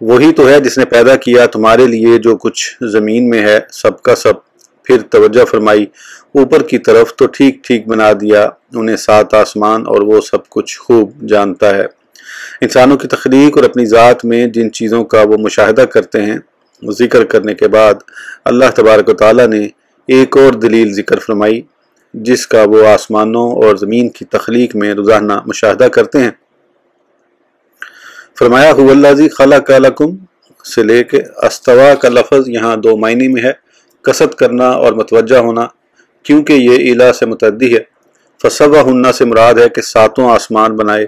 وہی تو ہے جس نے پیدا کیا تمہارے لیے جو کچھ زمین میں ہے سب کا سب، پھر توجہ فرمائی اوپر کی طرف تو ٹھیک ٹھیک بنا دیا انہیں 7 آسمان، اور وہ سب کچھ خوب جانتا ہے۔ انسانوں کی تخلیق اور اپنی ذات میں جن چیزوں کا وہ مشاہدہ کرتے ہیں ذکر کرنے کے بعد اللہ تبارک و تعالیٰ نے ایک اور دلیل ذکر فرمائی جس کا وہ آسمانوں اور زمین کی تخلیق میں روزانہ مشاہدہ کرتے ہیں۔ فرمایا هو الذی خلق لکم سے لے کے استوا کا لفظ یہاں 2 معنی میں ہے، قصد کرنا اور متوجہ ہونا، کیونکہ یہ الہ سے متعدی ہے۔ فسواہن سے مراد ہے کہ 7 آسمان بنائے۔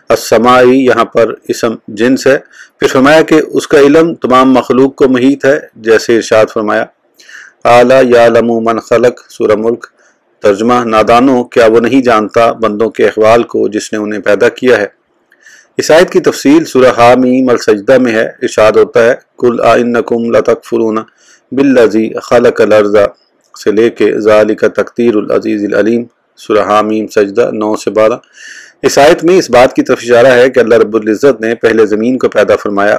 السمائی یہاں پر اسم جنس ہے۔ پھر فرمایا کہ اس کا علم تمام مخلوق کو محیط ہے، جیسے ارشاد فرمایا اعلیٰ یعلم من خلق، سورہ ملک۔ ترجمہ نادانوں کیا وہ نہیں جانتا بندوں کے احوال کو جس نے انہیں پیدا کیا ہے۔ اس آیت کی تفصیل سورہ حامیم السجدہ میں ہے۔ ارشاد ہوتا ہے قل اانکم لتکفرون بالذی خلق الارض سے لے کے ذالک تقدیر العزیز العلیم، سورہ حامیم سجدہ 9 سے 12۔ اس آیت میں اس بات کی طرف اشارہ ہے کہ اللہ رب العزت نے پہلے زمین کو پیدا فرمایا،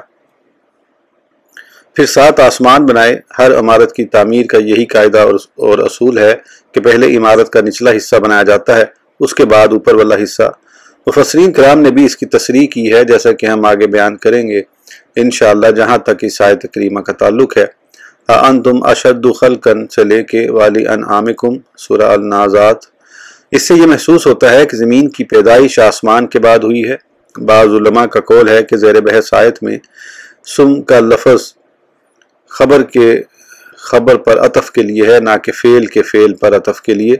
پھر 7 آسمان بنائے۔ ہر عمارت کی تعمیر کا یہی قاعدہ اور اصول ہے کہ پہلے عمارت کا نچلا حصہ بنایا جاتا ہے، اس کے بعد اوپر والا حصہ۔ مفسرین کرام نے بھی اس کی تصریح کی ہے، جیسا کہ ہم آگے بیان کریں گے انشاءاللہ، جہاں تک اس آیت کریمہ کا تعلق ہے۔ اَأَنْتُمْ أَشَدُّ خَلْقًا سے لے کے وَلِّ أَنْعَامِكُمْ، سورہ النازعات۔ اس سے یہ محسوس ہوتا ہے کہ زمین کی پیدائش آسمان کے بعد ہوئی ہے۔ بعض علماء کا قول ہے کہ زیر بحث آیت میں سم کا لفظ خبر پر عطف کے لیے ہے، نہ کہ فعل کے فعل پر عطف کے لیے،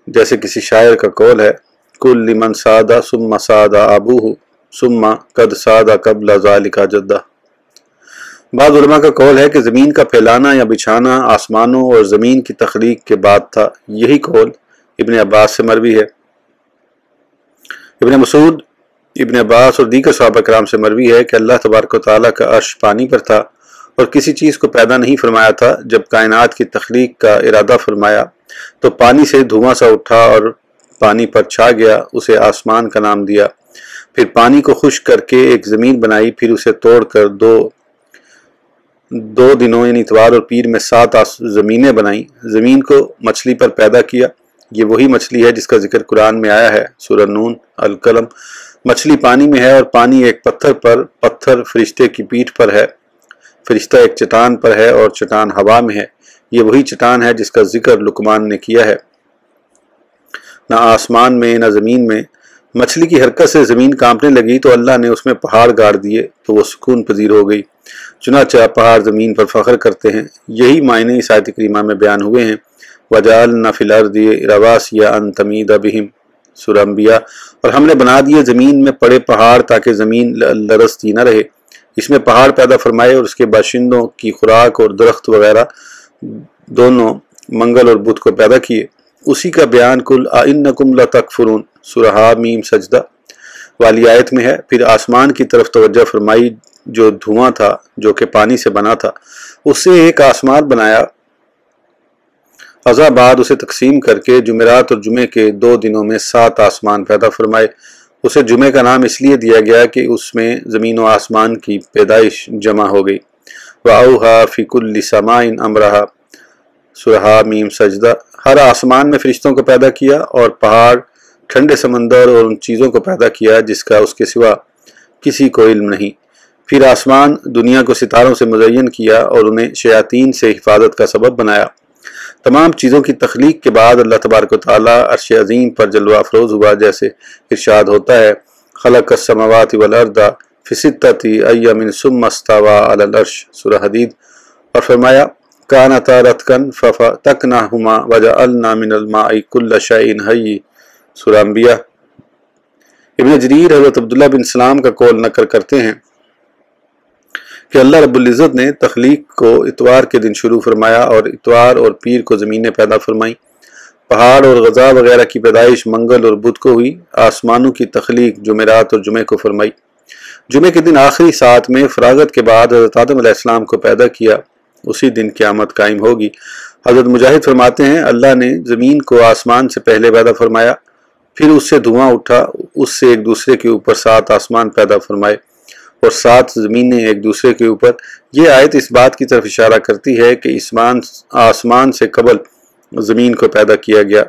جیسے کسی شاعر کا قول ہے کل لمن سادہ ثم سادہ ابوہ ثم قد سادہ قبل ذالک جدہ۔ بعض علماء کا قول ہے کہ زمین کا پھیلانا یا بچھانا آسمانوں اور زمین کی تخلیق کے بعد تھا۔ یہی قول ابن عباس سے مروی ہے۔ ابن مسعود، ابن عباس اور دیگر صحابہ کرام سے مروی ہے کہ اللہ تبارک و تعالیٰ کا عرش پانی پر تھا اور کسی چیز کو پیدا نہیں فرمایا تھا۔ جب کائنات کی تخلیق کا ارادہ فرمایا تو پانی سے دھواں سا اٹھا اور پانی پر چھا گیا، اسے آسمان کا نام دیا۔ پھر پانی کو خشک کر کے ایک زمین بنائی، پھر اسے توڑ کر دو دنوں یعنی اتوار اور پیر میں 7 زمینیں بنائیں۔ زمین کو مچھلی پر پیدا کیا، یہ وہی مچھلی ہے جس کا ذکر قرآن میں آیا ہے، سورہ نون القلم۔ مچھلی پانی میں ہے اور پانی ایک پتھر پر، پتھر فرشتے کی پیٹھ پر ہے، فرشتہ ایک چٹان پر ہے اور چٹان ہوا میں ہے۔ یہ وہی چٹان ہے جس کا ذکر لقمان نے کیا ہے۔ نہ آسمان میں نہ زمین میں۔ مچھلی کی حرکت سے زمین کانپنے لگی تو اللہ نے اس میں پہاڑ گاڑ دیے تو وہ سکون پذیر ہو گئی، چنانچہ پہاڑ زمین پر فخر کرتے ہیں۔ یہی معنی اس آیت کریمہ میں بیان ہوئے ہیں۔ وَجَعَلْنَا فِي الْأَرْضِ رَوَاسِيَ أَن تَمِيدَ بِهِمْ، سورہ انبیاء۔ اور ہم نے بنا دیے زمین میں پڑے پہاڑ تاکہ زمین لرزتی نہ رہے۔ اس میں پہاڑ پیدا فرمائے اور اس کے باشندوں کی خوراک اور درخت وغیرہ دونوں منگل اور بدھ کو پیدا کیے۔ اسی کا بیان کل اَإِنَّكُمْ لَتَكْفُرُونَ، سورہ حامیم سجدہ والی آیت میں ہے۔ پھر آسمان کی طرف توجہ فرمائی جو دھواں تھا، جو کہ پانی سے بنا تھا، اس سے ایک آسمان بنایا، ازاں بعد اسے تقسیم کر کے جمعرات اور جمعے کے 2 دنوں میں 7 آسمان پیدا فرمائے۔ اسے جمعے کا نام اس لیے دیا گیا کہ اس میں زمین و آسمان کی پیدائش جمع ہو گئی۔ وَأَوْحَىٰ فِي كُلِّ سَمَاءٍ أَمْرَهَا، سورہ حامیم سجدہ۔ ہر آسمان میں فرشتوں کو پیدا کیا اور پہاڑ، ٹھنڈے سمندر اور ان چیزوں کو پیدا کیا جس کا اس کے سوا کسی کو علم نہیں۔ پھر آسمان دنیا کو ستاروں سے مزین کیا اور انہیں شیاطین سے حفاظت کا سبب بنایا۔ تمام چیزوں کی تخلیق کے بعد اللہ تبارک و تعالیٰ عرش عظیم پر جلوہ افروز ہوا، جیسے ارشاد ہوتا ہے خلق السماوات والارض فی 6 ایام ثم استوى علی العرش، سورہ حدید۔ اور فرمایا کانتا رتقا ففتقناہما وجعلنا من الماء کل شیء حی، سورہ انبیاء۔ ابن جریر حضرت عبداللہ بن سلام کا قول نقل کرتے ہیں کہ اللہ رب العزت نے تخلیق کو اتوار کے دن شروع فرمایا اور اتوار اور پیر کو زمینیں پیدا فرمائیں۔ پہاڑ اور غذا وغیرہ کی پیدائش منگل اور بدھ کو ہوئی۔ آسمانوں کی تخلیق جمعرات اور جمعے کو فرمائی۔ جمعے کے دن آخری ساعت میں فراغت کے بعد حضرت آدم علیہ السلام کو پیدا کیا، اسی دن قیامت قائم ہوگی۔ حضرت مجاہد فرماتے ہیں اللہ نے زمین کو آسمان سے پہلے پیدا فرمایا، پھر اس سے دھواں اٹھا، اس سے ایک دوسرے کے اوپر 7 آسمان پیدا فرمائے، اور 7 زمینیں ایک دوسرے کے اوپر۔ یہ آیت اس بات کی طرف اشارہ کرتی ہے کہ آسمان سے قبل زمین کو پیدا کیا گیا،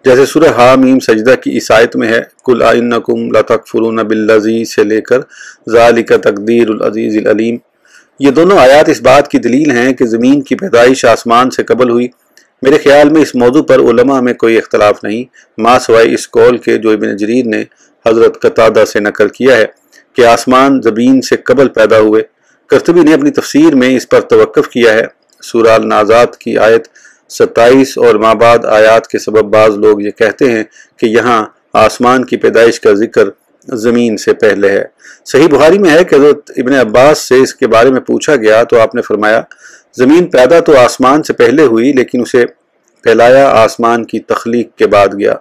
جیسے سورہ حامیم سجدہ کی اس آیت میں ہے، قُلْ أَإِنَّكُمْ لَتَكْفُرُونَ بِالَّذِي سے لے کر ذَلِكَ تَقْدِيرُ الْعَزِيزِ الْعَلِيمِ۔ یہ دونوں آیات اس بات کی دلیل ہیں کہ زمین کی پیدائش آسمان سے قبل ہوئی۔ میرے خیال میں اس موضوع پر علماء میں کوئی اختلاف نہیں، ماں سوائے اس قول کے جو ابن جریر نے حضرت قتادہ سے نقل کیا ہے کہ آسمان زمین سے قبل پیدا ہوئے۔ قرطبی نے اپنی تفسیر میں اس پر توقف کیا ہے۔ سورہ النازعات کی آیت 27 اور ما بعد آیات کے سبب بعض لوگ یہ کہتے ہیں کہ یہاں آسمان کی پیدائش کا ذکر زمین سے پہلے ہے۔ صحیح بخاری میں ہے کہ حضرت ابن عباس سے اس کے بارے میں پوچھا گیا تو آپ نے فرمایا، زمین پیدا تو آسمان سے پہلے ہوئی لیکن اسے پھیلایا آسمان کی تخلیق کے بعد گیا۔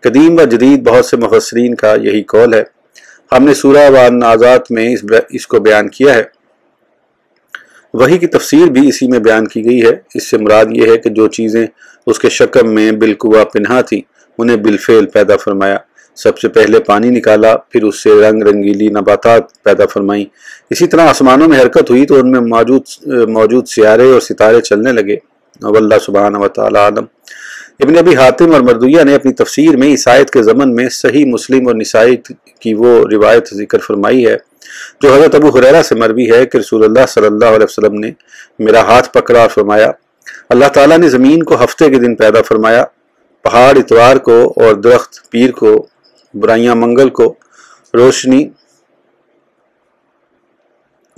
قدیم و جدید بہت سے مفسرین کا یہی قول ہے۔ ہم نے سورہ النازعات میں اس کو بیان کیا ہے۔ وحی کی تفسیر بھی اسی میں بیان کی گئی ہے۔ اس سے مراد یہ ہے کہ جو چیزیں اس کے شکم میں بالقوہ پنہا تھیں انہیں بالفعل پیدا فرمایا۔ سب سے پہلے پانی نکالا، پھر اس سے رنگ رنگیلی نباتات پیدا فرمائیں۔ اسی طرح آسمانوں میں حرکت ہوئی تو ان میں موجود سیارے اور ستارے چلنے لگے۔ واللہ سبحانہ وتعالی عالم۔ ابن ابی حاتم اور مردویہ نے اپنی تفسیر میں اس آیت کے ضمن میں صحیح مسلم اور نسائی کی وہ روایت ذکر فرمائی ہے جو حضرت ابو ہریرہ سے مروی ہے کہ رسول اللہ صلی اللہ علیہ وسلم نے میرا ہاتھ پکڑا اور فرمایا، اللہ تعالیٰ نے زمین کو ہفتے کے دن پیدا فرمایا، پہاڑ اتوار کو اور درخت پیر کو، برائیاں منگل کو، روشنی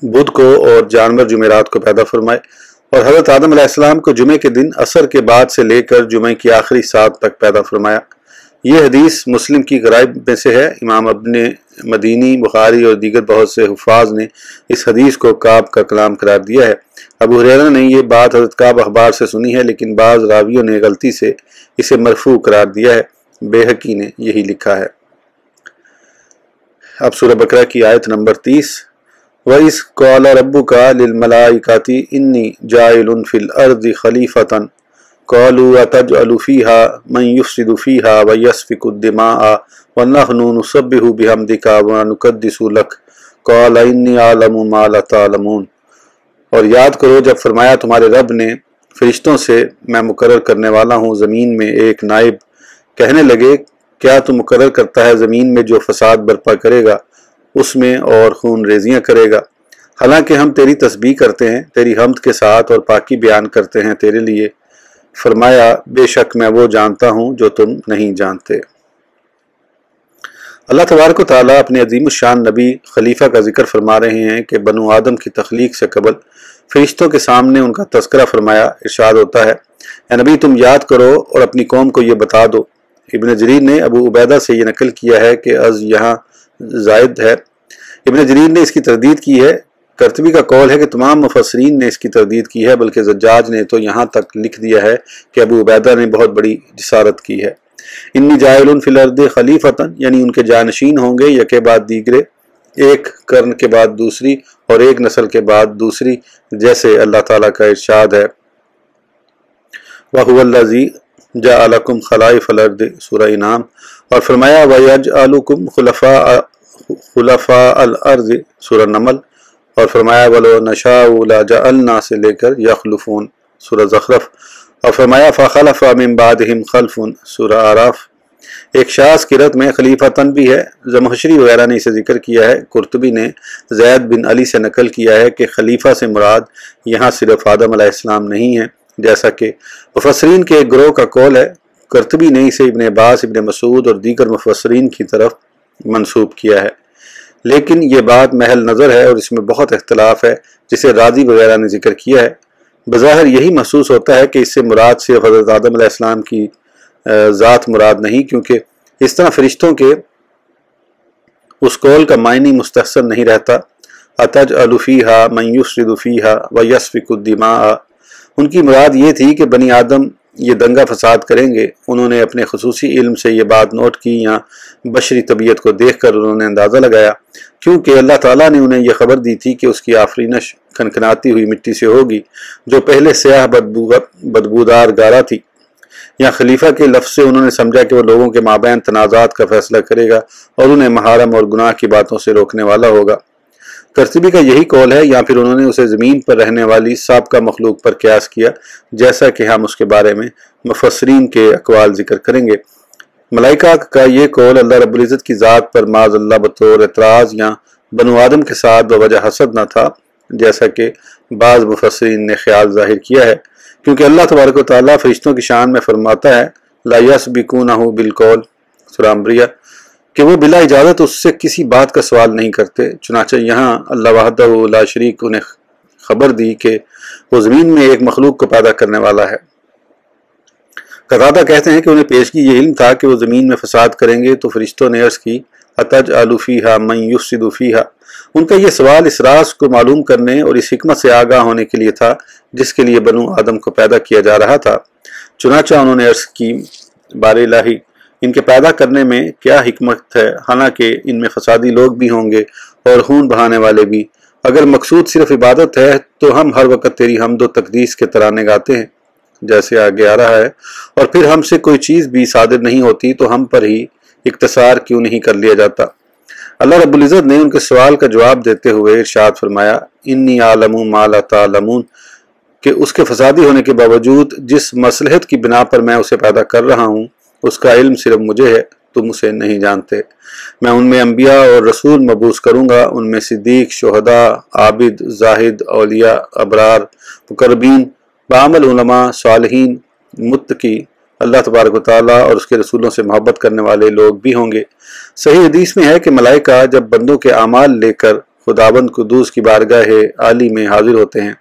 بدھ کو اور جانور جمعرات کو پیدا فرمائے، اور حضرت آدم علیہ السلام کو جمعے کے دن عصر کے بعد سے لے کر جمعے کی آخری ساعت تک پیدا فرمایا۔ یہ حدیث مسلم کی غرائب میں سے ہے۔ امام ابن مدینی، بخاری اور دیگر بہت سے حفاظ نے اس حدیث کو کعب کا کلام قرار دیا ہے۔ ابو ہریرہ نے یہ بات حضرت کعب اخبار سے سنی ہے لیکن بعض راویوں نے غلطی سے اسے مرفوع قرار دیا ہے۔ بیہقی نے یہی لکھا ہے۔ اب سورہ بقرہ کی آیت نمبر 30۔ وَإِذْ قَالَ رَبُّكَ لِلْمَلَائِكَةِ إِنِّي جَاعِلٌ فِي الْأَرْضِ خَلِيفَةً قَالُوا أَتَجْعَلُ فِيهَا مَن يُفْسِدُ فِيهَا وَيَسْفِكُ الدِّمَاءَ وَنَحْنُ نُسَبِّحُ بِحَمْدِكَ وَنُقَدِّسُ لَكَ قَالَ إِنِّي أَعْلَمُ مَا لَا تَعْلَمُونَ۔ اور یاد کرو جب فرمایا تمہارے رب نے فرشتوں سے، میں مقرر کرنے والا ہوں زمین میں ایک نائب۔ کہنے لگے، کیا تو مقرر کرتا ہے زمین میں جو فساد برپا کرے گا اس میں اور خون ریزیاں کرے گا، حالانکہ ہم تیری تسبیح کرتے ہیں، تیری حمد کے ساتھ اور پاکی بیان کرتے ہیں تیرے لیے۔ فرمایا، بے شک میں وہ جانتا ہوں جو تم نہیں جانتے۔ اللہ تبارک و تعالیٰ اپنے عظیم الشان نبی خلیفہ کا ذکر فرما رہے ہیں کہ بنو آدم کی تخلیق سے قبل فرشتوں کے سامنے ان کا تذکرہ فرمایا۔ ارشاد ہوتا ہے، اے نبی تم یاد کرو اور اپنی قوم کو یہ بتا دو۔ ابن جریر نے ابو عبیدہ سے یہ نقل کیا ہے کہ از یہاں زائد ہے۔ ابن جریر نے اس کی تردید کی ہے۔ قرطبی کا قول ہے کہ تمام مفسرین نے اس کی تردید کی ہے، بلکہ زجاج نے تو یہاں تک لکھ دیا ہے کہ ابو عبیدہ نے بہت بڑی جسارت کی ہے۔ انی جاعل فی الارض خلیفۃ، یعنی ان کے جانشین ہوں گے یکے بعد دیگرے، ایک قرن کے بعد دوسری اور ایک نسل کے بعد دوسری، جیسے اللہ تعالیٰ کا ارشاد ہے وَهُوَ الَّذِي جَعَلَكُمْ خَلَائِفَ الْأَرْضِ، سورہ انعام، اور فرمایا وَيَجْعَلُكُمْ خُلَفَاءَ الْأَرْضِ، سورہ نمل، اور فرمایا وَلَوْ نَشَاءُ لَجَعَلْنَا سے لے کر يَخْلُفُونَ، سورہ زخرف، اور فرمایا فَخَلَفَ مِن بَعْدِهِمْ خَلْفٌ، سورہ اعراف۔ ایک شاذ قرأت میں خلیفتاً بھی ہے، زمخشری وغیرہ نے اسے ذکر کیا ہے۔ قرطبی نے زید بن علی سے نقل کیا ہے کہ خلیفہ سے مراد یہاں صرف آدم علیہ السلام نہیں ہے، جیسا کہ مفسرین کے ایک گروہ کا قول ہے۔ قرطبی نے اسے ابن عباس، ابن مسعود اور دیگر مفسرین کی طرف منسوب کیا ہے، لیکن یہ بات محل نظر ہے اور اس میں بہت اختلاف ہے، جسے راضی وغیرہ نے ذکر کیا ہے۔ بظاہر یہی محسوس ہوتا ہے کہ اس سے مراد صرف حضرت آدم علیہ السلام کی ذات مراد نہیں، کیونکہ اس طرح فرشتوں کے اس قول کا معنی مستحسن نہیں رہتا۔ أَتَجْعَلُ فِيهَا مَن يُفْسِدُ فِيهَا وَيَسْفِكُ الدِّمَاءَ، ان کی مراد یہ تھی کہ بنی آدم یہ دنگا فساد کریں گے۔ انہوں نے اپنے خصوصی علم سے یہ بات نوٹ کی یا بشری طبیعت کو دیکھ کر انہوں نے اندازہ لگایا، کیونکہ اللہ تعالیٰ نے انہیں یہ خبر دی تھی کہ اس کی آفرینش کھنکھناتی ہوئی مٹی سے ہوگی جو پہلے سیاہ بدبودار گارا تھی۔ یا خلیفہ کے لفظ سے انہوں نے سمجھا کہ وہ لوگوں کے مابین تنازعات کا فیصلہ کرے گا اور انہیں محارم اور گناہ کی باتوں سے روکنے والا ہوگا۔ قرطبی کا یہی قول ہے، یا پھر انہوں نے اسے زمین پر رہنے والی سابقہ مخلوق پر قیاس کیا، جیسا کہ ہم اس کے بارے میں مفسرین کے اقوال ذکر کریں گے۔ ملائکہ کا یہ قول اللہ رب العزت کی ذات پر معاذ اللہ بطور اعتراض یا بنو آدم کے ساتھ بوجہ حسد نہ تھا، جیسا کہ بعض مفسرین نے خیال ظاہر کیا ہے، کیونکہ اللہ تبارک و تعالیٰ فرشتوں کی شان میں فرماتا ہے لا یسبقونہ بالقول، سورہ انبیاء، کہ وہ بلا اجازت اس سے کسی بات کا سوال نہیں کرتے۔ چنانچہ یہاں اللہ وحدہ لا شریک انہیں خبر دی کہ وہ زمین میں ایک مخلوق کو پیدا کرنے والا ہے۔ قتادہ کہتے ہیں کہ انہیں پیشگی یہ علم تھا کہ وہ زمین میں فساد کریں گے، تو فرشتوں نے عرض کی اتجعل فیہا من یفسد فیہا۔ ان کا یہ سوال اس راز کو معلوم کرنے اور اس حکمت سے آگاہ ہونے کے لیے تھا جس کے لیے بنو آدم کو پیدا کیا جا رہا تھا۔ چنانچہ انہوں نے عرض کی بار الہی، ان کے پیدا کرنے میں کیا حکمت ہے، حالانکہ ان میں فسادی لوگ بھی ہوں گے اور خون بہانے والے بھی۔ اگر مقصود صرف عبادت ہے تو ہم ہر وقت تیری حمد و تقدیس کے ترانے گاتے ہیں، جیسے آگے آ رہا ہے، اور پھر ہم سے کوئی چیز بھی صادر نہیں ہوتی تو ہم پر ہی اقتصار کیوں نہیں کر لیا جاتا۔ اللہ رب العزت نے ان کے سوال کا جواب دیتے ہوئے ارشاد فرمایا انی اعلم ما لا تعلمون، کہ اس کے فسادی ہونے کے باوجود جس مصلحت کی بنا پر میں اسے پیدا کر رہا ہوں اس کا علم صرف مجھے ہے، تم اسے نہیں جانتے۔ میں ان میں انبیاء اور رسول مبعوث کروں گا، ان میں صدیق، شہداء، عابد، زاہد، اولیاء، ابرار، مقربین، بعمل علماء، صالحین، متقی، اللہ تبارک و تعالیٰ اور اس کے رسولوں سے محبت کرنے والے لوگ بھی ہوں گے۔ صحیح حدیث میں ہے کہ ملائکہ جب بندوں کے اعمال لے کر خداوند قدوس کی بارگاہ عالی میں حاضر ہوتے ہیں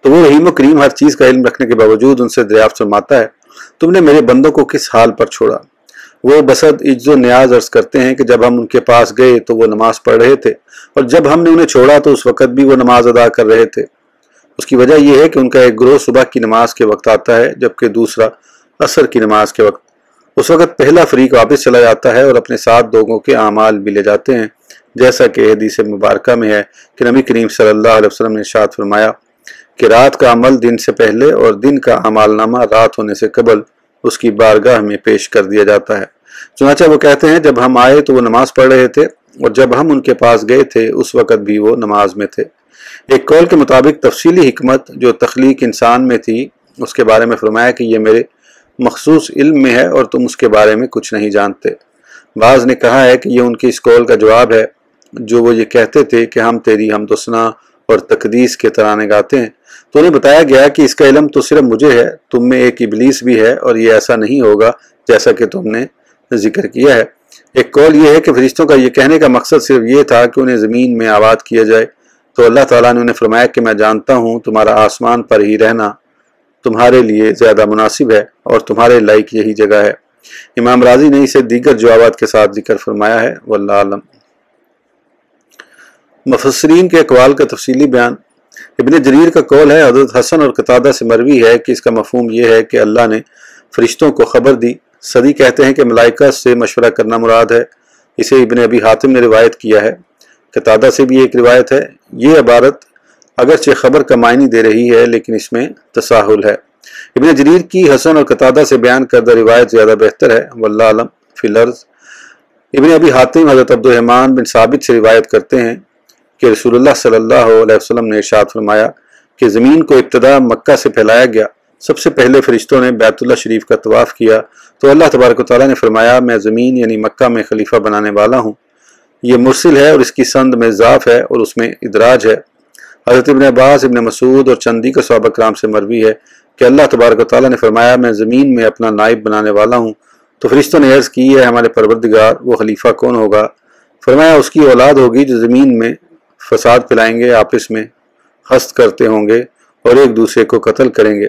تو وہ رحیم و کریم ہر چیز کا علم رکھنے کے باوجود ان سے دریافت فرماتا ہے تم نے میرے بندوں کو کس حال پر چھوڑا؟ وہ بسط عجز و نیاز عرض کرتے ہیں کہ جب ہم ان کے پاس گئے تو وہ نماز پڑھ رہے تھے، اور جب ہم نے انہیں چھوڑا تو اس وقت بھی وہ نماز ادا کر رہے تھے۔ اس کی وجہ یہ ہے کہ ان کا ایک گروہ صبح کی نماز کے وقت آتا ہے جبکہ دوسرا عصر کی نماز کے وقت۔ اس وقت پہلا فریق واپس چلا جاتا ہے اور اپنے ساتھ لوگوں کے اعمال بھی لے جاتے ہیں، جیسا کہ حدیث مبارکہ میں ہے کہ نبی کریم صلی اللہ علیہ وسلم نے ارشاد فرمایا کہ رات کا عمل دن سے پہلے اور دن کا اعمال نامہ رات ہونے سے قبل اس کی بارگاہ میں پیش کر دیا جاتا ہے۔ چنانچہ وہ کہتے ہیں جب ہم آئے تو وہ نماز پڑھ رہے تھے، اور جب ہم ان کے پاس گئے تھے اس وقت بھی وہ نماز میں تھے۔ ایک قول کے مطابق تفصیلی حکمت جو تخلیق انسان میں تھی اس کے بارے میں فرمایا کہ یہ میرے مخصوص علم میں ہے اور تم اس کے بارے میں کچھ نہیں جانتے۔ بعض نے کہا ہے کہ یہ ان کی اس قول کا جواب ہے جو وہ یہ کہتے تھے کہ ہم تیری حمد و ثنا اور تقدیس کے ترانے گاتے ہیں، تو انہیں بتایا گیا کہ اس کا علم تو صرف مجھے ہے، تم میں ایک ابلیس بھی ہے اور یہ ایسا نہیں ہوگا جیسا کہ تم نے ذکر کیا ہے۔ ایک قول یہ ہے کہ فرشتوں کا یہ کہنے کا مقصد صرف یہ تھا کہ انہیں زمین میں آباد کیا جائے، تو اللہ تعالیٰ نے انہیں فرمایا کہ میں جانتا ہوں تمہارا آسمان پر ہی رہنا تمہارے لیے زیادہ مناسب ہے اور تمہارے لائق یہی جگہ ہے۔ امام راضی نے اسے دیگر جوابات کے ساتھ ذکر فرمایا ہے، واللہ اعلم۔ مفسرین کے اقوال کا تفصیلی بیان۔ ابن جریر کا قول ہے، حضرت حسن اور قتادہ سے مروی ہے کہ اس کا مفہوم یہ ہے کہ اللہ نے فرشتوں کو خبر دی۔ صدی کہتے ہیں کہ ملائکہ سے مشورہ کرنا مراد ہے، اسے ابن ابی حاتم نے روایت کیا ہے۔ قتادہ سے بھی ایک روایت ہے۔ یہ عبارت اگرچہ خبر کا معنی دے رہی ہے لیکن اس میں تساہل ہے۔ ابن جریر کی حسن اور قتادہ سے بیان کردہ روایت زیادہ بہتر ہے، واللہ اعلم فی الارض۔ ابن ابی حاتم حضرت عبد الرحمن بن ثابت سے روایت کرتے ہیں کہ رسول اللہ صلی اللہ علیہ وسلم نے ارشاد فرمایا کہ زمین کو ابتدا مکہ سے پھیلایا گیا، سب سے پہلے فرشتوں نے بیت اللہ شریف کا طواف کیا تو اللہ تبارک و تعالیٰ نے فرمایا میں زمین یعنی مکہ میں خلیفہ بنانے والا ہوں۔ یہ مرسل ہے اور اس کی سند میں ضعف ہے اور اس میں ادراج ہے۔ حضرت ابن عباس، ابن مسعود اور چندی کے صحابہ کرام سے مروی ہے کہ اللہ تبارک و تعالیٰ نے فرمایا میں زمین میں اپنا نائب بنانے والا ہوں، تو فرشتوں نے عرض کی ہے ہمارے پروردگار وہ خلیفہ کون ہوگا؟ فرمایا اس کی اولاد ہوگی جو زمین میں فساد پھیلائیں گے، آپس میں حسد کرتے ہوں گے اور ایک دوسرے کو قتل کریں گے۔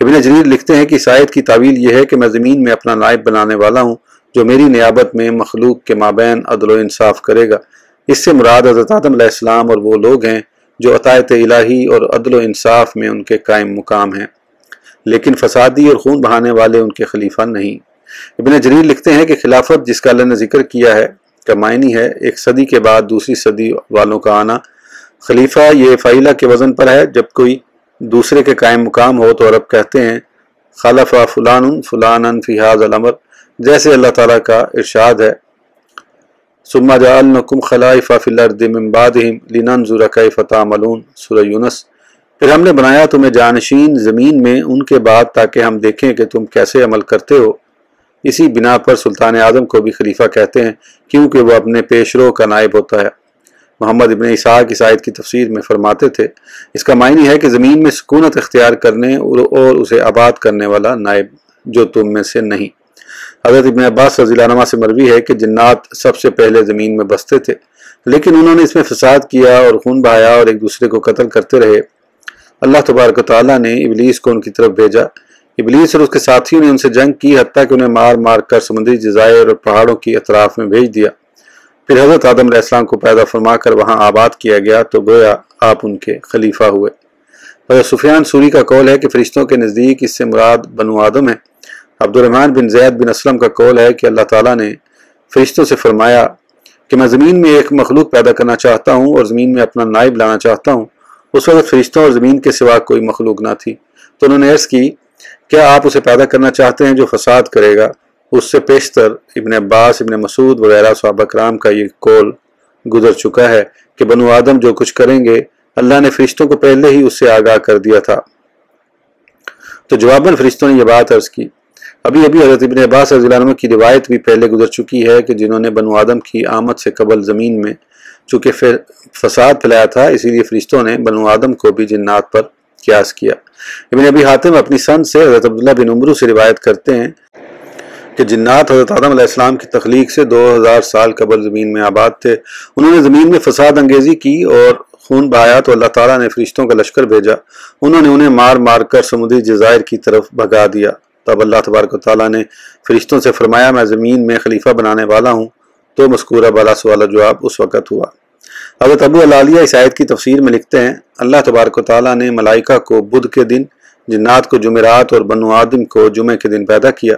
ابن جریر لکھتے ہیں کہ اس آیت کی تعویل یہ ہے کہ میں زمین میں اپنا نائب بنانے والا ہوں جو میری نیابت میں مخلوق کے مابین عدل و انصاف کرے گا۔ اس سے مراد حضرت آدم علیہ السلام اور وہ لوگ ہیں جو عطایت الہی اور عدل و انصاف میں ان کے قائم مقام ہیں، لیکن فسادی اور خون بہانے والے ان کے خلیفہ نہیں۔ ابن جریر لکھتے ہیں کہ خلافت جس کا اللہ نے ذکر کیا ہے کا معنی ہے ایک صدی کے بعد دوسری صدی والوں کا آنا۔ خلیفہ یہ فعیلہ کے وزن پر ہے، جب کوئی دوسرے کے قائم مقام ہو تو عرب کہتے ہیں خلف فلان فلانا فی ھذا الامر، جیسے اللہ تعالیٰ کا ارشاد ہے ثم جعلناکم خلائف فی الارض من بعدہم لننظر کیف تعملون، سورہ یونس۔ پھر ہم نے بنایا تمہیں جانشین زمین میں ان کے بعد تاکہ ہم دیکھیں کہ تم کیسے عمل کرتے ہو۔ اسی بنا پر سلطان اعظم کو بھی خلیفہ کہتے ہیں کیونکہ وہ اپنے پیشرو کا نائب ہوتا ہے۔ محمد ابن اسحاق اس آیت کی تفسیر میں فرماتے تھے اس کا معنی ہے کہ زمین میں سکونت اختیار کرنے اور اسے آباد کرنے والا نائب جو تم میں سے نہیں۔ حضرت ابن عباس رضی اللہ عنہ سے مروی ہے کہ جنات سب سے پہلے زمین میں بستے تھے، لیکن انہوں نے اس میں فساد کیا اور خون بہایا اور ایک دوسرے کو قتل کرتے رہے۔ اللہ تبارک و تعالیٰ نے ابلیس کو ان کی طرف بھیجا۔ ابلیس اور اس کے ساتھیوں نے ان سے جنگ کی حتیٰ کہ انہیں مار مار کر سمندری جزائر اور پہاڑوں کی اطراف میں بھیج دیا۔ پھر حضرت آدم علیہ السلام کو پیدا فرما کر وہاں آباد کیا گیا تو گویا آپ ان کے خلیفہ ہوئے۔ حضرت سفیان ثوری کا قول ہے کہ فرشتوں کے نزدیک اس سے مراد بنو آدم ہے۔ عبد الرحمن بن زید بن اسلم کا قول ہے کہ اللہ تعالیٰ نے فرشتوں سے فرمایا کہ میں زمین میں ایک مخلوق پیدا کرنا چاہتا ہوں اور زمین میں اپنا نائب لانا چاہتا ہوں۔ اس وقت فرشتوں اور زمین کے سوا کوئی مخلوق نہ تھی، تو انہوں نے عرض کی کیا آپ اسے پیدا کرنا چاہتے ہیں جو فساد کرے گا؟ اس سے پیشتر ابن عباس، ابن مسعود وغیرہ صحابہ کرام کا یہ قول گزر چکا ہے کہ بنو آدم جو کچھ کریں گے اللہ نے فرشتوں کو پہلے ہی اس سے آگاہ کر دیا تھا۔ تو جواباً فرشتوں نے یہ بات عرض کی۔ ابھی حضرت ابن عباس رضی اللہ عنہ کی روایت بھی پہلے گزر چکی ہے کہ جنہوں نے بنو آدم کی آمد سے قبل زمین میں چونکہ فساد پھیلایا تھا، اسی لیے فرشتوں نے بنو آدم کو بھی جنات پر قیاس کیا۔ ابن ابی حاتم اپنی سند سے حضرت عبداللہ بن عمرو سے روایت کرتے ہیں کہ جنات حضرت آدم علیہ السلام کی تخلیق سے 2000 سال قبل زمین میں آباد تھے۔ انہوں نے زمین میں فساد انگیزی کی اور خون بہایا تو اللہ تعالیٰ نے فرشتوں کا لشکر بھیجا، انہوں نے انہیں مار مار کر سمندری جزائر کی طرف بھگا دیا۔ تب اللہ تبارک و تعالیٰ نے فرشتوں سے فرمایا میں زمین میں خلیفہ بنانے والا ہوں، تو مذکورہ بالا سوال جواب اس وقت ہوا۔ حضرت ابو العالیہ اس آیت کی تفسیر میں لکھتے ہیں اللہ تبارک و تعالیٰ نے ملائکہ کو بدھ کے دن، جنات کو جمعرات اور بنو آدم کو جمعے کے دن پیدا کیا۔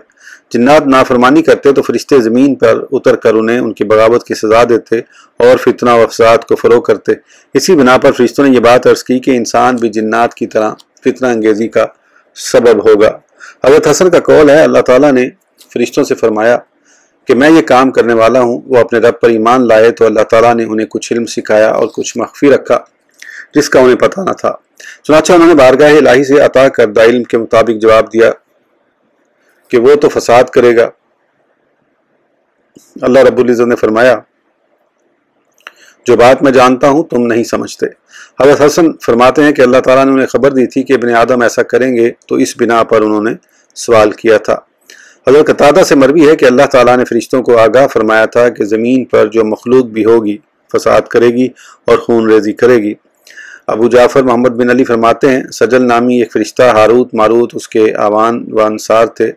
جنات نافرمانی کرتے تو فرشتے زمین پر اتر کر انہیں ان کی بغاوت کی سزا دیتے اور فتنہ و فساد کو فروغ کرتے۔ اسی بنا پر فرشتوں نے یہ بات عرض کی کہ انسان بھی جنات کی طرح فتنہ انگیزی کا سبب ہوگا۔ حضرت حسن کا قول ہے اللہ تعالیٰ نے فرشتوں سے فرمایا کہ میں یہ کام کرنے والا ہوں۔ وہ اپنے رب پر ایمان لائے تو اللہ تعالیٰ نے انہیں کچھ علم سکھایا اور کچھ مخفی رکھا جس کا انہیں پتہ نہ تھا۔ چنانچہ انہوں نے بارگاہ الہی سے عطا کردہ علم کے مطابق جواب دیا کہ وہ تو فساد کرے گا۔ اللہ رب العزت نے فرمایا جو بات میں جانتا ہوں تم نہیں سمجھتے۔ حضرت حسن فرماتے ہیں کہ اللہ تعالیٰ نے انہیں خبر دی تھی کہ ابن آدم ایسا کریں گے تو اس بنا پر انہوں نے سوال کیا تھا۔ حضرت قتادہ سے مروی ہے کہ اللہ تعالیٰ نے فرشتوں کو آگاہ فرمایا تھا کہ زمین پر جو مخلوق بھی ہوگی فساد کرے گی اور خون ریزی کرے گی۔ ابو جعفر محمد بن علی فرماتے ہیں سجل نامی ایک فرشتہ ہاروت ماروت اس کے آوان و انصار تھے،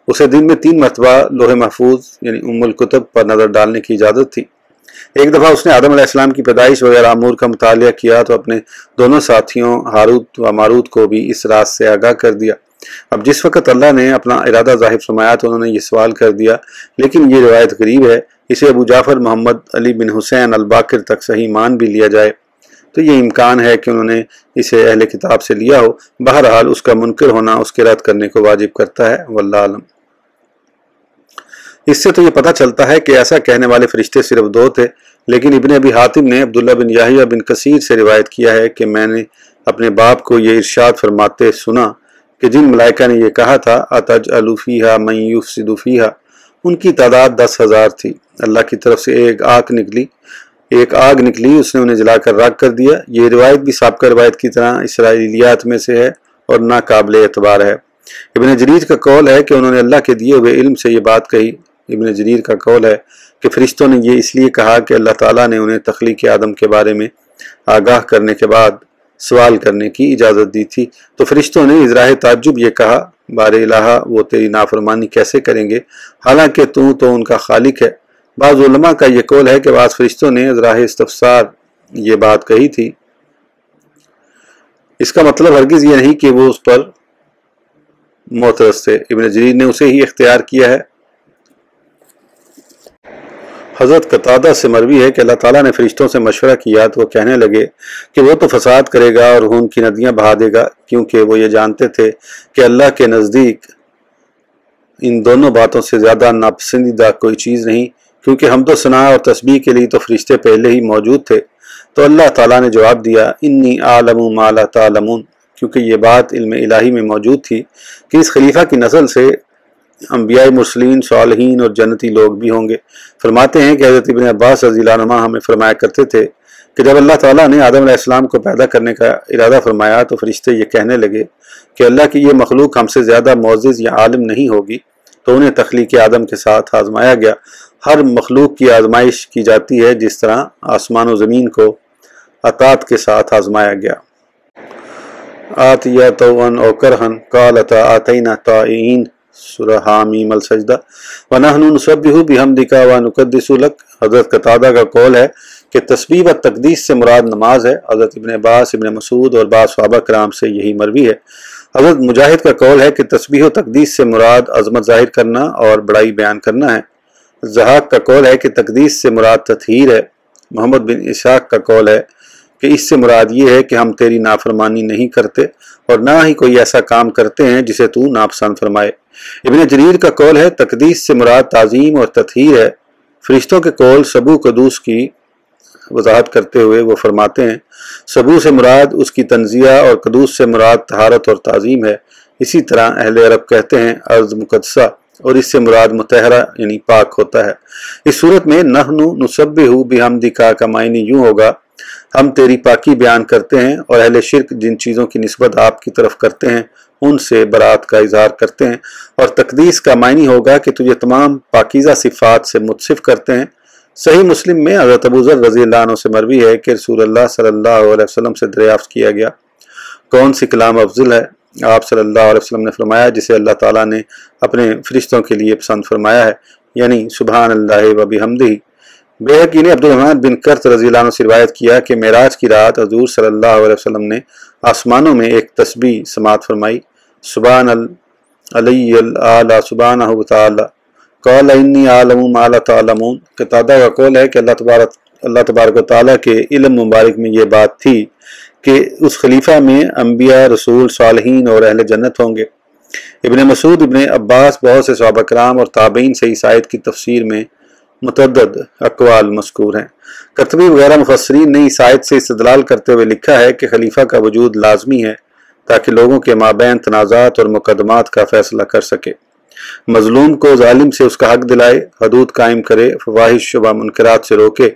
اسے دن میں 3 مرتبہ لوح محفوظ یعنی ام الکتب پر نظر ڈالنے کی اجازت تھی۔ ایک دفعہ اس نے آدم علیہ السلام کی پیدائش وغیرہ امور کا مطالعہ کیا تو اپنے دونوں ساتھیوں ہاروت و ماروت کو بھی اس راز سے آگاہ کر دیا۔ اب جس وقت اللہ نے اپنا ارادہ ظاہر فرمایا تو انہوں نے یہ سوال کر دیا، لیکن یہ روایت غریب ہے، اسے ابو جعفر محمد علی بن حسین الباقر تک صحیح مان بھی لیا جائے تو یہ امکان ہے کہ انہوں نے اسے اہل کتاب سے لیا ہو۔ بہرحال اس کا منکر ہونا اس کے رد کرنے کو واجب کرتا ہے، واللہ اعلم۔ اس سے تو یہ پتہ چلتا ہے کہ ایسا کہنے والے فرشتے صرف 2 تھے، لیکن ابن ابی حاتم نے عبداللہ بن یحییٰ بن کثیر سے روایت کیا ہے کہ میں نے اپنے باپ کو یہ ارشاد فرماتے سنا کہ جن ملائکہ نے یہ کہا تھا اتجعل فیہا من یفسد فیہا، ان کی تعداد 10,000 تھی۔ اللہ کی طرف سے ایک آگ نکلی، اس نے انہیں جلا کر راکھ کر دیا۔ یہ روایت بھی سابقہ روایت کی طرح اسرائیلیات میں سے ہے اور ناقابل اعتبار ہے۔ ابن جریر کا قول ہے کہ انہوں نے اللہ کے دیے ہوئے علم سے یہ بات کہی۔ ابن جریر کا قول ہے کہ فرشتوں نے یہ اس لیے کہا کہ اللہ تعالیٰ نے انہیں تخلیق آدم کے بارے میں آگاہ کرنے کے بعد سوال کرنے کی اجازت دی تھی، تو فرشتوں نے اظہار تعجب یہ کہا بار الہ وہ تیری نافرمانی کیسے کریں گے حالانکہ تو ان کا خالق ہے۔ بعض علماء کا یہ قول ہے کہ بعض فرشتوں نے اظہار استفسار یہ بات کہی تھی، اس کا مطلب ہرگز یہ نہیں کہ وہ اس پر معترض تھے، ابن جریر نے اسے ہی اختیار کیا ہے۔ حضرت قتادہ سے مروی ہے کہ اللہ تعالیٰ نے فرشتوں سے مشورہ کیا تو وہ کہنے لگے کہ وہ تو فساد کرے گا اور خون کی ندیاں بہا دے گا، کیونکہ وہ یہ جانتے تھے کہ اللہ کے نزدیک ان دونوں باتوں سے زیادہ ناپسندیدہ کوئی چیز نہیں، کیونکہ حمد و ثنا اور تسبیح کے لیے تو فرشتے پہلے ہی موجود تھے۔ تو اللہ تعالیٰ نے جواب دیا انی اعلم ما لا تعلمون، کیونکہ یہ بات علم الہی میں موجود تھی کہ اس خلیفہ کی نسل سے انبیاء مرسلین، صالحین اور جنتی لوگ بھی ہوں گے۔ فرماتے ہیں کہ حضرت ابن عباس رضی اللہ عنہ ہمیں فرمایا کرتے تھے کہ جب اللہ تعالیٰ نے آدم علیہ السلام کو پیدا کرنے کا ارادہ فرمایا تو فرشتے یہ کہنے لگے کہ اللہ کی یہ مخلوق ہم سے زیادہ معزز یا عالم نہیں ہوگی، تو انہیں تخلیق آدم کے ساتھ آزمایا گیا۔ ہر مخلوق کی آزمائش کی جاتی ہے جس طرح آسمان و زمین کو اطاعت کے ساتھ آزمایا گیا۔ آتیہ توان او کرہن قالتا آتینا طائعین، سورہ حامیم السجدہ۔ وَنَحْنُ نُسَبِّحُ بِحَمْدِكَ وَنُقَدِّسُ لَكَ۔ حضرت قتادہ کا قول ہے کہ تسبیح و تقدیس سے مراد نماز ہے۔ حضرت ابن عباس، ابن مسعود اور بعض صحابہ کرام سے یہی مروی ہے۔ حضرت مجاہد کا قول ہے کہ تسبیح و تقدیس سے مراد عظمت ظاہر کرنا اور بڑائی بیان کرنا ہے۔ ضحاک کا قول ہے کہ تقدیس سے مراد تطہیر ہے۔ محمد بن اسحاق کا قول ہے کہ اس سے مراد یہ ہے کہ ہم تیری نافرمانی نہیں کرتے اور نہ ہی کوئی ایسا کام کرتے ہیں جسے تو ناپسند فرمائے۔ ابن جریر کا قول ہے تقدیس سے مراد تعظیم اور تطہیر ہے۔ فرشتوں کے قول سبو قدوس کی وضاحت کرتے ہوئے وہ فرماتے ہیں سبو سے مراد اس کی تنزیہ اور قدوس سے مراد طہارت اور تعظیم ہے۔ اسی طرح اہل عرب کہتے ہیں ارض مقدسہ، اور اس سے مراد مطہرہ یعنی پاک ہوتا ہے۔ اس صورت میں نحن نسبح بحمدک کا معنی یوں ہوگا ہم تیری پاکی بیان کرتے ہیں، اور اہل شرک جن چیزوں کی نسبت آپ کی طرف کرتے ہیں ان سے برات کا اظہار کرتے ہیں، اور تقدیس کا معنی ہوگا کہ تجھے تمام پاکیزہ صفات سے متصف کرتے ہیں۔ صحیح مسلم میں حضرت ابو ذر رضی اللہ عنہ سے مروی ہے کہ رسول اللہ صلی اللہ علیہ وسلم سے دریافت کیا گیا کون سی کلام افضل ہے؟ آپ صلی اللہ علیہ وسلم نے فرمایا جسے اللہ تعالیٰ نے اپنے فرشتوں کے لیے پسند فرمایا ہے، یعنی سبحان اللہ و بحمدہ۔ بیہقی نے عبد الرحمن بن کرت رضی اللہ عنہ سے روایت کیا کہ معراج کی رات حضور صلی اللہ علیہ وسلم نے آسمانوں میں ایک تسبیح سماعت فرمائی، سبحان العلی الاعلی سبحانہ وتعالی قال انی اعلم ما لا تعلمون۔ قتادہ کا قول ہے کہ اللہ تبارک و تعالیٰ کے علم مبارک میں یہ بات تھی کہ اس خلیفہ میں انبیاء، رسول، صالحین اور اہل جنت ہوں گے۔ ابن مسعود، ابن عباس، بہت سے صحابہ کرام اور تابعین سے اس آیت کی تفسیر میں متعدد اقوال مذکور ہیں۔ قرطبی وغیرہ مفسرین نے اس آیت سے استدلال کرتے ہوئے لکھا ہے کہ خلیفہ کا وجود لازمی ہے تاکہ لوگوں کے مابین تنازعات اور مقدمات کا فیصلہ کر سکے، مظلوم کو ظالم سے اس کا حق دلائے، حدود قائم کرے، فواحش و منکرات سے روکے،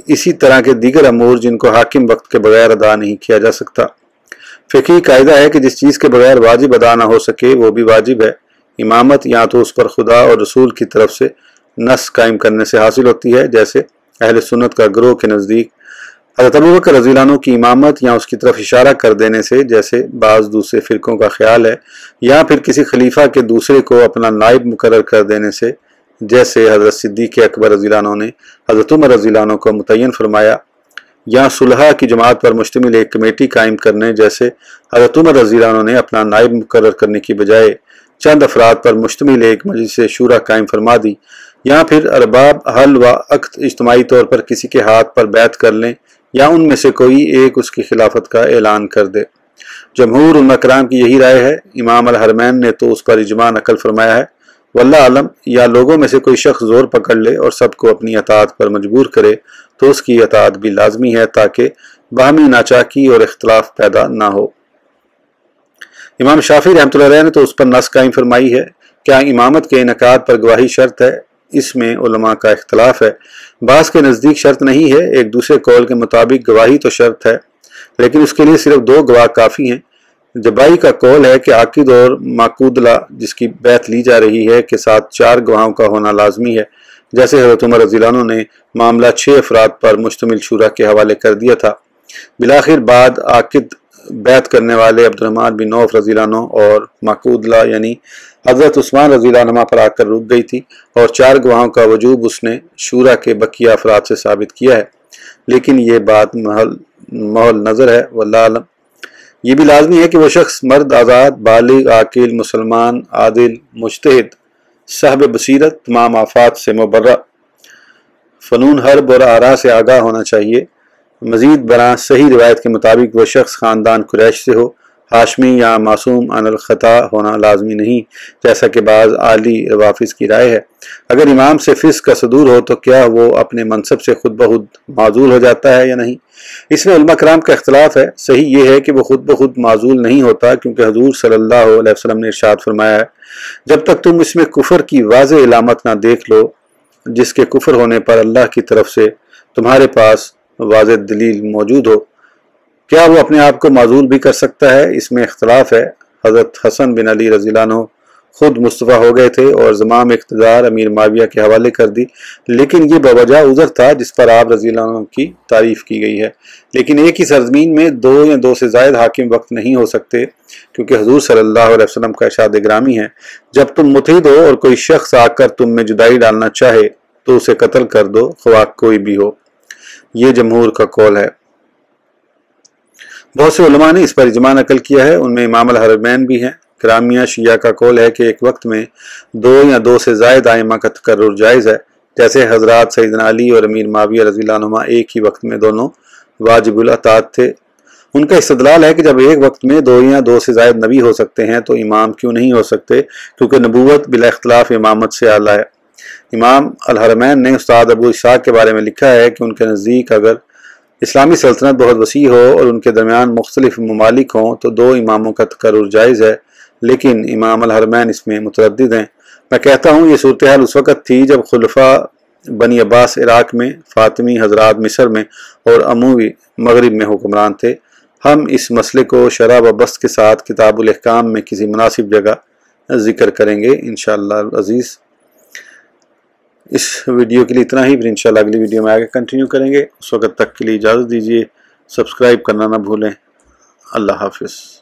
اسی طرح کے دیگر امور جن کو حاکم وقت کے بغیر ادا نہیں کیا جا سکتا۔ فقہی قاعدہ ہے کہ جس چیز کے بغیر واجب ادا نہ ہو سکے وہ بھی واجب ہے۔ امامت یا تو اس پر خدا اور رسول کی طرف سے نص قائم کرنے سے حاصل ہوتی ہے، جیسے اہل سنت کا گروہ کے نزدیک حضرت ابوبکر رضی اللہ عنہ کی امامت، یا اس کی طرف اشارہ کر دینے سے جیسے بعض دوسرے فرقوں کا خیال ہے، یا پھر کسی خلیفہ کے دوسرے کو اپنا نائب مقرر کر دینے سے جیسے حضرت صدیق اکبر رضی اللہ عنہ نے حضرت عمر رضی اللہ عنہ کو متعین فرمایا، یا صلحاء کی جماعت پر مشتمل ایک کمیٹی قائم کرنے جیسے حضرت عمر رضی اللہ عنہ نے اپنا نائب مقرر کرنے کی بجائے چند افراد پر مشتمل ایک مجلس شورا قائم فرما دی، یا پھر ارباب حل و عقد اجتماعی طور پر کسی کے ہاتھ پر بیعت کر لیں یا ان میں سے کوئی ایک اس کی خلافت کا اعلان کر دے۔ جمہور علماء کرام کی یہی رائے ہے۔ امام الحرمین نے تو اس پر اجماع نقل فرمایا ہے۔ واللہ عالم، یا لوگوں میں سے کوئی شخص زور پکڑ لے اور سب کو اپنی اطاعت پر مجبور کرے تو اس کی اطاعت بھی لازمی ہے تاکہ باہمی ناچاکی اور اختلاف پیدا نہ ہو۔ امام شافعی رحمۃ اللہ علیہ نے تو اس پر نص قائم فرمائی ہے۔ کیا امامت کے انعقاد پر گواہی شرط ہے؟ اس میں علماء کا اختلاف ہے۔ بعض کے نزدیک شرط نہیں ہے، ایک دوسرے قول کے مطابق گواہی تو شرط ہے، لیکن اس کے لیے صرف 2 گواہ کافی ہیں۔ جبائی کا قول ہے کہ عاقد اور معقودلہ جس کی بیعت لی جا رہی ہے کے ساتھ 4 گواہوں کا ہونا لازمی ہے، جیسے حضرت عمر رضی اللہ عنہ نے معاملہ 6 افراد پر مشتمل شورا کے حوالے کر دیا تھا۔ بالآخر بعد عاقد بیعت کرنے والے عبد الرحمن بن عوف رضی اللہ عنہ اور معقودلہ یعنی حضرت عثمان رضی اللہ عنہ پر آ کر رک گئی تھی، اور 4 گواہوں کا وجوب اس نے شورا کے بقیہ افراد سے ثابت کیا ہے، لیکن یہ بات محل نظر ہے۔ واللہ عالم، یہ بھی لازمی ہے کہ وہ شخص مرد آزاد، بالغ، عاقل، مسلمان، عادل، مجتہد، صاحب بصیرت، تمام آفات سے مبرہ، فنون حرب اور آرا سے آگاہ ہونا چاہیے۔ مزید برآں صحیح روایت کے مطابق وہ شخص خاندان قریش سے ہو، ہاشمی یا معصوم عن الخطا ہونا لازمی نہیں، جیسا کہ بعض عالی روافظ کی رائے ہے۔ اگر امام سے فسق کا صدور ہو تو کیا وہ اپنے منصب سے خود بخود معزول ہو جاتا ہے یا نہیں؟ اس میں علماء کرام کا اختلاف ہے۔ صحیح یہ ہے کہ وہ خود بخود معزول نہیں ہوتا، کیونکہ حضور صلی اللہ علیہ وسلم نے ارشاد فرمایا ہے، جب تک تم اس میں کفر کی واضح علامت نہ دیکھ لو جس کے کفر ہونے پر اللہ کی طرف سے تمہارے پاس واضح دلیل موجود ہو، کیا وہ اپنے آپ کو معزول بھی کر سکتا ہے؟ اس میں اختلاف ہے۔ حضرت حسن بن علی رضی اللہ عنہ خود مصطفیٰ ہو گئے تھے اور زمام اقتدار امیر معاویہ کے حوالے کر دی، لیکن یہ بوجہ عذر تھا جس پر آپ رضی اللہ عنہ کی تعریف کی گئی ہے۔ لیکن ایک ہی سرزمین میں دو یا دو سے زائد حاکم وقت نہیں ہو سکتے، کیونکہ حضور صلی اللہ علیہ وسلم کا ارشاد گرامی ہے، جب تم متحد ہو اور کوئی شخص آ کر تم میں جدائی ڈالنا چاہے تو اسے قتل کر دو، خواہ کوئی بھی ہو۔ یہ جمہور کا قول ہے۔ بہت سے علماء نے اس پر اجماع نقل کیا ہے، ان میں امام الحرمین بھی ہیں۔ کرامیہ شیعہ کا قول ہے کہ ایک وقت میں دو یا دو سے زائد ائمہ کا تقرر جائز ہے، جیسے حضرات سیدنا علی اور امیر معاویہ رضی اللہ عنہما ایک ہی وقت میں دونوں واجب الاطاعت تھے۔ ان کا استدلال ہے کہ جب ایک وقت میں دو یا دو سے زائد نبی ہو سکتے ہیں تو امام کیوں نہیں ہو سکتے، کیونکہ نبوت بلا اختلاف امامت سے اعلیٰ ہے۔ امام الحرمین نے استاد ابو اسحاق کے بارے میں لکھا ہے کہ ان کے نزدیک اگر اسلامی سلطنت بہت وسیع ہو اور ان کے درمیان مختلف ممالک ہوں تو دو اماموں کا تقرر جائز ہے، لیکن امام الحرمین اس میں متردد ہیں۔ میں کہتا ہوں یہ صورتحال اس وقت تھی جب خلفاء بنی عباس عراق میں، فاطمی حضرات مصر میں اور اموی مغرب میں حکمران تھے۔ ہم اس مسئلے کو شرح و بسط کے ساتھ کتاب الاحکام میں کسی مناسب جگہ ذکر کریں گے انشاءاللہ العزیز۔ اس ویڈیو کے لیے اتنا ہی، پھر انشاءاللہ اگلی ویڈیو میں آگے کنٹینیو کریں گے۔ اس وقت تک کے لیے اجازت دیجیے، سبسکرائب کرنا نہ بھولیں۔ اللہ حافظ۔